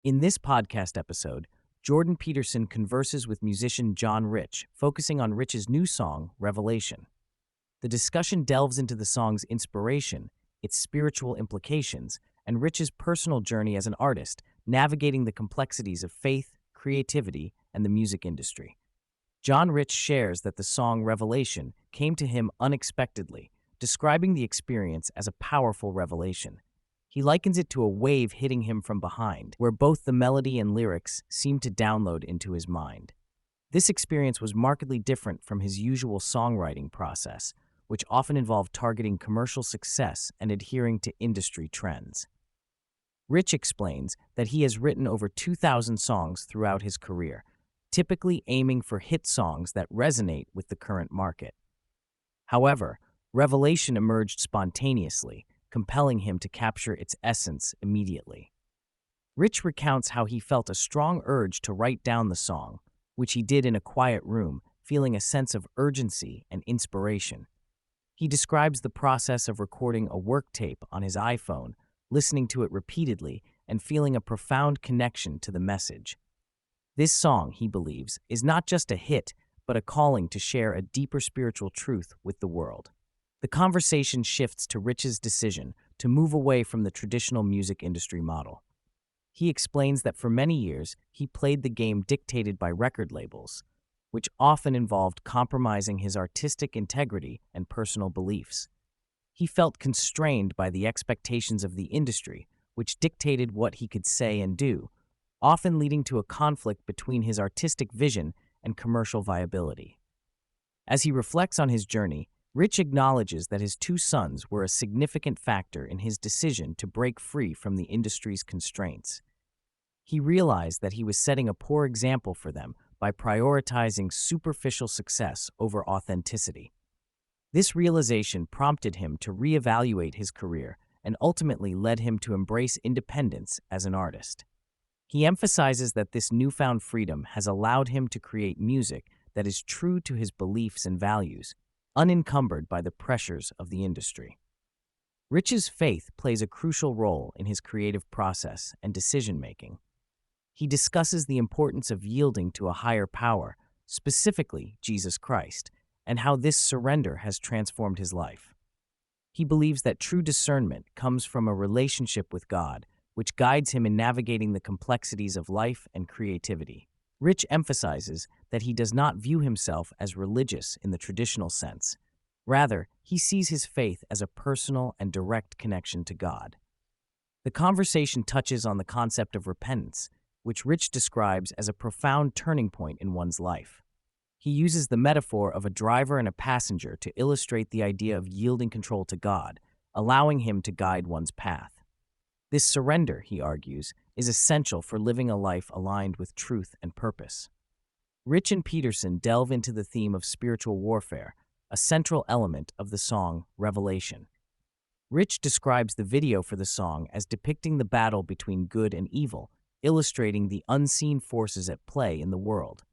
In this podcast episode, Jordan Peterson converses with musician John Rich, focusing on Rich's new song, Revelation. The discussion delves into the song's inspiration, its spiritual implications, and Rich's personal journey as an artist, navigating the complexities of faith, creativity, and the music industry. John Rich shares that the song Revelation came to him unexpectedly, describing the experience as a powerful revelation. He likens it to a wave hitting him from behind, where both the melody and lyrics seem to download into his mind. This experience was markedly different from his usual songwriting process, which often involved targeting commercial success and adhering to industry trends. Rich explains that he has written over 2,000 songs throughout his career, typically aiming for hit songs that resonate with the current market. However, Revelation emerged spontaneously, compelling him to capture its essence immediately. Rich recounts how he felt a strong urge to write down the song, which he did in a quiet room, feeling a sense of urgency and inspiration. He describes the process of recording a work tape on his iPhone, listening to it repeatedly, and feeling a profound connection to the message. This song, he believes, is not just a hit, but a calling to share a deeper spiritual truth with the world. The conversation shifts to Rich's decision to move away from the traditional music industry model. He explains that for many years, he played the game dictated by record labels, which often involved compromising his artistic integrity and personal beliefs. He felt constrained by the expectations of the industry, which dictated what he could say and do, often leading to a conflict between his artistic vision and commercial viability. As he reflects on his journey, Rich acknowledges that his two sons were a significant factor in his decision to break free from the industry's constraints. He realized that he was setting a poor example for them by prioritizing superficial success over authenticity. This realization prompted him to reevaluate his career and ultimately led him to embrace independence as an artist. He emphasizes that this newfound freedom has allowed him to create music that is true to his beliefs and values, unencumbered by the pressures of the industry. Rich's faith plays a crucial role in his creative process and decision-making. He discusses the importance of yielding to a higher power, specifically Jesus Christ, and how this surrender has transformed his life. He believes that true discernment comes from a relationship with God, which guides him in navigating the complexities of life and creativity. Rich emphasizes that he does not view himself as religious in the traditional sense. Rather, he sees his faith as a personal and direct connection to God. The conversation touches on the concept of repentance, which Rich describes as a profound turning point in one's life. He uses the metaphor of a driver and a passenger to illustrate the idea of yielding control to God, allowing him to guide one's path. This surrender, he argues, is essential for living a life aligned with truth and purpose. Rich and Peterson delve into the theme of spiritual warfare, a central element of the song Revelation. Rich describes the video for the song as depicting the battle between good and evil, illustrating the unseen forces at play in the world.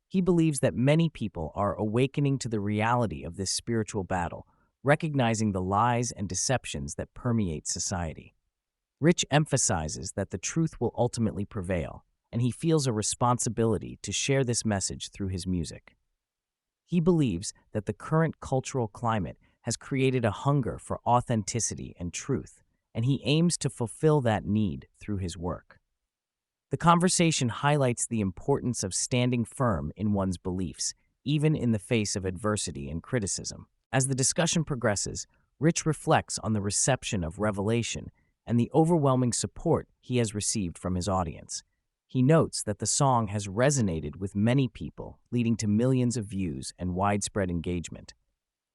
He believes that many people are awakening to the reality of this spiritual battle, recognizing the lies and deceptions that permeate society. Rich emphasizes that the truth will ultimately prevail, and he feels a responsibility to share this message through his music. He believes that the current cultural climate has created a hunger for authenticity and truth, and he aims to fulfill that need through his work. The conversation highlights the importance of standing firm in one's beliefs, even in the face of adversity and criticism. As the discussion progresses, Rich reflects on the reception of Revelation and the overwhelming support he has received from his audience. He notes that the song has resonated with many people, leading to millions of views and widespread engagement.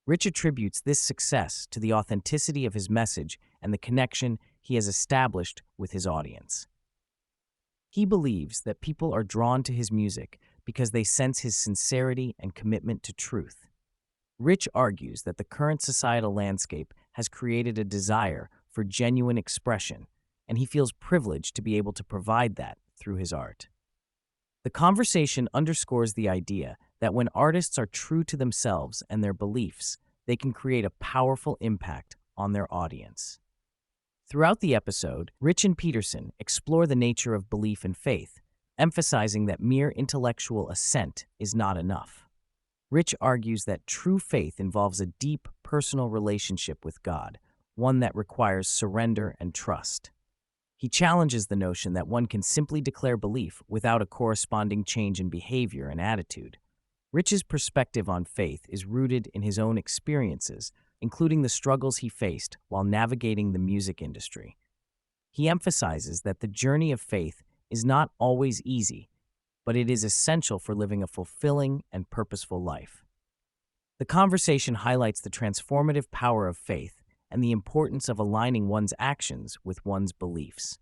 Rich attributes this success to the authenticity of his message and the connection he has established with his audience. He believes that people are drawn to his music because they sense his sincerity and commitment to truth. Rich argues that the current societal landscape has created a desire for genuine expression, and he feels privileged to be able to provide that through his art. The conversation underscores the idea that when artists are true to themselves and their beliefs, they can create a powerful impact on their audience. Throughout the episode, Rich and Peterson explore the nature of belief and faith, emphasizing that mere intellectual assent is not enough. Rich argues that true faith involves a deep personal relationship with God, one that requires surrender and trust. He challenges the notion that one can simply declare belief without a corresponding change in behavior and attitude. Rich's perspective on faith is rooted in his own experiences, including the struggles he faced while navigating the music industry. He emphasizes that the journey of faith is not always easy, but it is essential for living a fulfilling and purposeful life. The conversation highlights the transformative power of faith and the importance of aligning one's actions with one's beliefs.